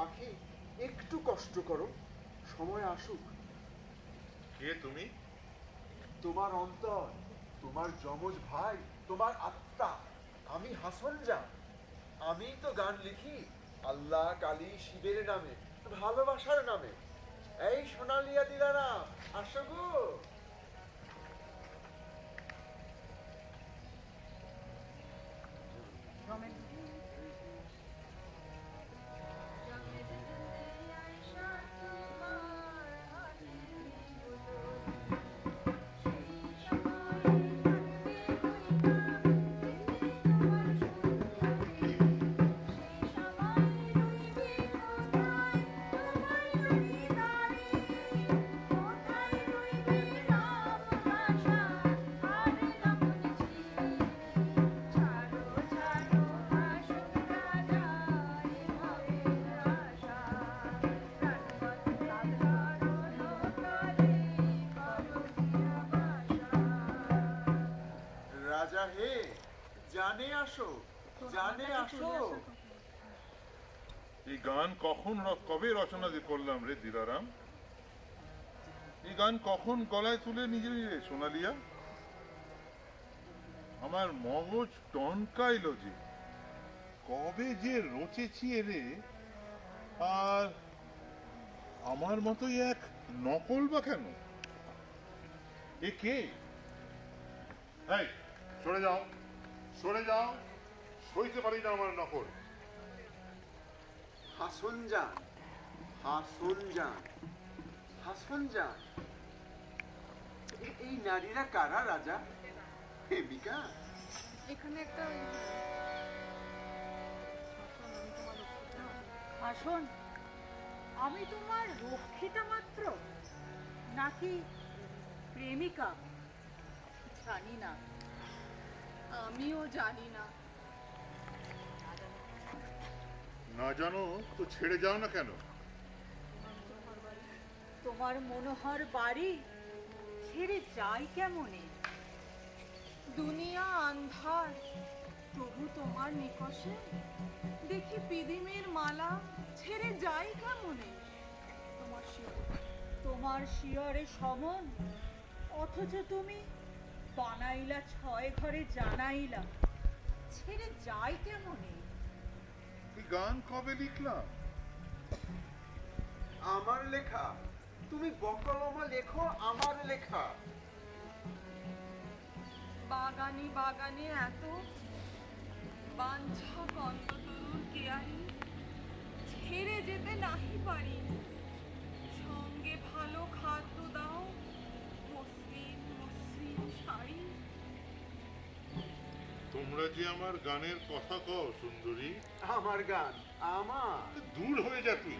পাখি, একটু কষ্ট করো, সময় আসুক। কে তুমি? তোমার অন্তর, তোমার যমজ ভাই, তোমার আত্মা। আমি হাসন যা। আমি তো গান লিখি আল্লাহ, কালী, শিবের নামে, ভালোবাসার নামে। এই সোনালিয়া দিলারাম, আসো গো। রাজা হে, জানে আসো, জানে আসো। এই গান কবে রচনা করলাম রে দিলারাম? এই গান কখন গলায় তুলে নিজে নিলে সোনালিয়া? আমার মগজ টনকাইল যে, কবে যে রচেছি রে। আর আমার মতোই এক নকল বা কেন? এ কে? এই সরে যাও, সরে যাও, সইতে পারি না আমার নকল। হাসন যান, হাসন যান, হাসন যান। এই নারীরা কারা রাজা? প্রেমিকা? এখানে একটা হাসন, আমি তোমার রক্ষিতা মাত্র নাকি প্রেমিকা জানি না। আমিও জানি না। না জানো তো ছেড়ে যাও না কেন? তোমার মনোহর বাড়ি ছেড়ে যাই কেমনে? দুনিয়া আন্ধার, প্রভু তোমার নিকষে দেখি পিদিমের মালা ছেড়ে যাই কেমনে? তোমার শিয়রে সমন, অথচ তুমি বানাইলা 6 ঘরে জানাইলা, ছেড়ে যাই কেমনে? এই গান কবে লিখলাম? আমার লেখা? তুমি বকলমা লেখো আমার লেখা। বাগানে বাগানে এত বাঞ্ছা কন্ততরুর কেয়ারি, ছেড়ে যেতে নাহি পারি। সঙ্গে ভালো খাদ্য দাও, মসৃণ মসৃণ শাড়ি। তোমরা যে আমার গানের কথা কও সুন্দরী। আমার গান আমার? দূর হয়ে যা তুই।